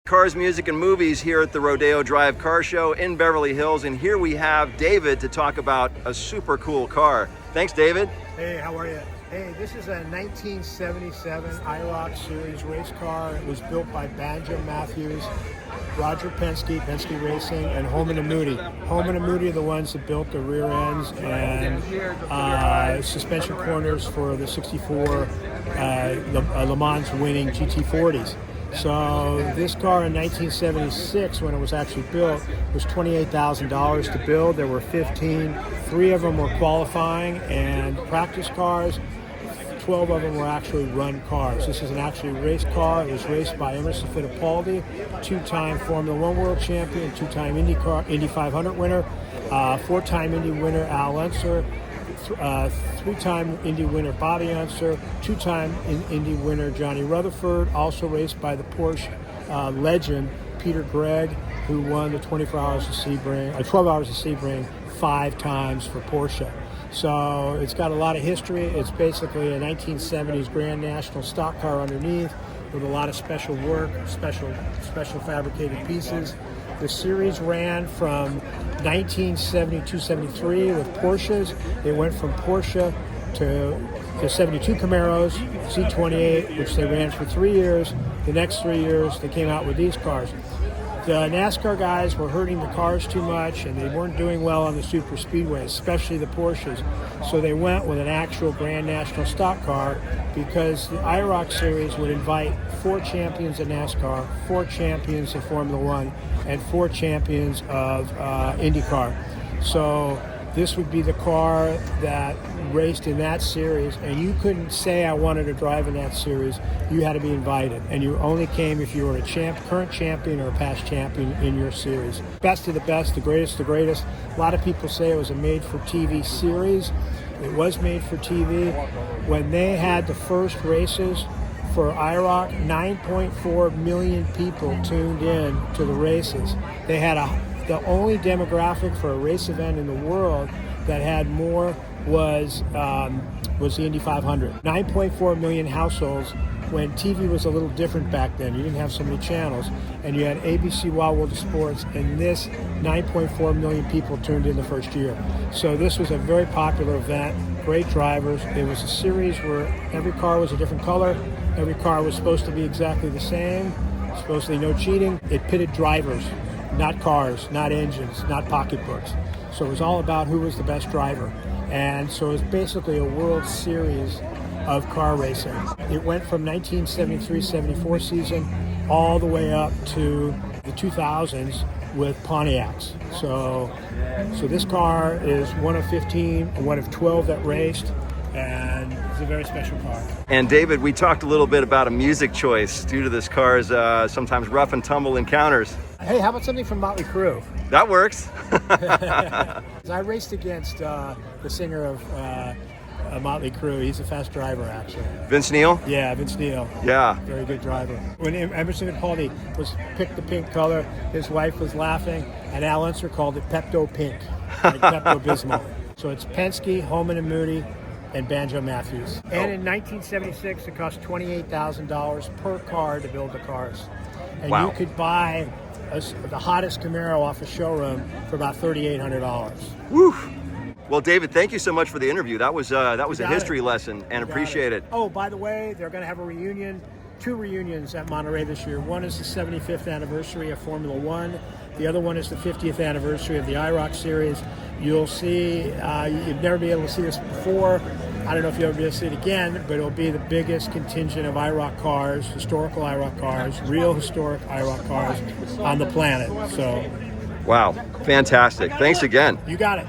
Cars, music, and movies here at the Rodeo Drive Car Show in Beverly Hills. And here we have David to talk about a super cool car. Thanks, David. Hey, how are you? Hey, this is a 1977 IROC series race car. It was built by Banjo Matthews, Roger Penske, Penske Racing, and Holman and Moody. Holman and Moody are the ones that built the rear ends and suspension corners for the 64 Le Mans winning GT40s. So this car in 1976, when it was actually built, was $28,000 to build. There were 15. 3 of them were qualifying and practice cars. 12 of them were actually run cars. This is an actually race car. It was raced by Emerson Fittipaldi, 2-time Formula One world champion, 2-time Indy 500 winner, 4-time Indy winner Al Unser, 3-time Indy winner Bobby Unser, 2-time Indy winner Johnny Rutherford, also raced by the Porsche legend Peter Gregg, who won the 12 Hours of Sebring 5 times for Porsche. So it's got a lot of history. It's basically a 1970s Grand National stock car underneath with a lot of special work, special fabricated pieces. The series ran from 1972-73 with Porsches. It went from Porsche to 72 Camaros, C28, which they ran for 3 years. The next 3 years, they came out with these cars. The NASCAR guys were hurting the cars too much, and they weren't doing well on the super speedways, especially the Porsches. So they went with an actual Grand National stock car because the IROC series would invite 4 champions of NASCAR, 4 champions of Formula One, and 4 champions of IndyCar. So this would be the car that raced in that series, and you couldn't say I wanted to drive in that series. You had to be invited, and you only came if you were a current champion or a past champion in your series. Best of the best, the greatest of the greatest. A lot of people say it was a made-for-TV series. It was made for TV. When they had the first races for IROC, 9.4 million people tuned in to the races. They had the only demographic for a race event in the world that had more was the Indy 500. 9.4 million households when TV was a little different back then. You didn't have so many channels, and you had ABC Wild World of Sports, and this 9.4 million people tuned in the first year. So this was a very popular event, great drivers. It was a series where every car was a different color. Every car was supposed to be exactly the same, supposedly no cheating. It pitted drivers, not cars, not engines, not pocketbooks. So it was all about who was the best driver. And so it was basically a World Series of car racing. It went from 1973-74 season all the way up to the 2000s with Pontiacs. So this car is one of 15, one of 12 that raced, and it's a very special car. And David, we talked a little bit about a music choice due to this car's sometimes rough and tumble encounters. Hey, how about something from Motley Crue? That works. I raced against the singer of Motley Crue. He's a fast driver, actually. Vince Neil? Yeah, Vince Neil. Yeah. Very good driver. When Emerson Fittipaldi picked the pink color, his wife was laughing, and Al Unser called it Pepto Pink, like Pepto-Bismol. So it's Penske, Holman and Moody, and Banjo Matthews. And in 1976, it cost $28,000 per car to build the cars. And wow. You could buy the hottest Camaro off a showroom for about $3,800. Woo! Well, David, thank you so much for the interview. That was a history lesson, and appreciate it. Oh, by the way, they're going to have a reunion, 2 reunions at Monterey this year. One is the 75th anniversary of Formula One. The other one is the 50th anniversary of the IROC series. You'll see, you've never been able to see this before. I don't know if you'll ever be able to see it again, but it'll be the biggest contingent of IROC cars, historical IROC cars, real historic IROC cars on the planet. So, wow, fantastic. Thanks again. You got it.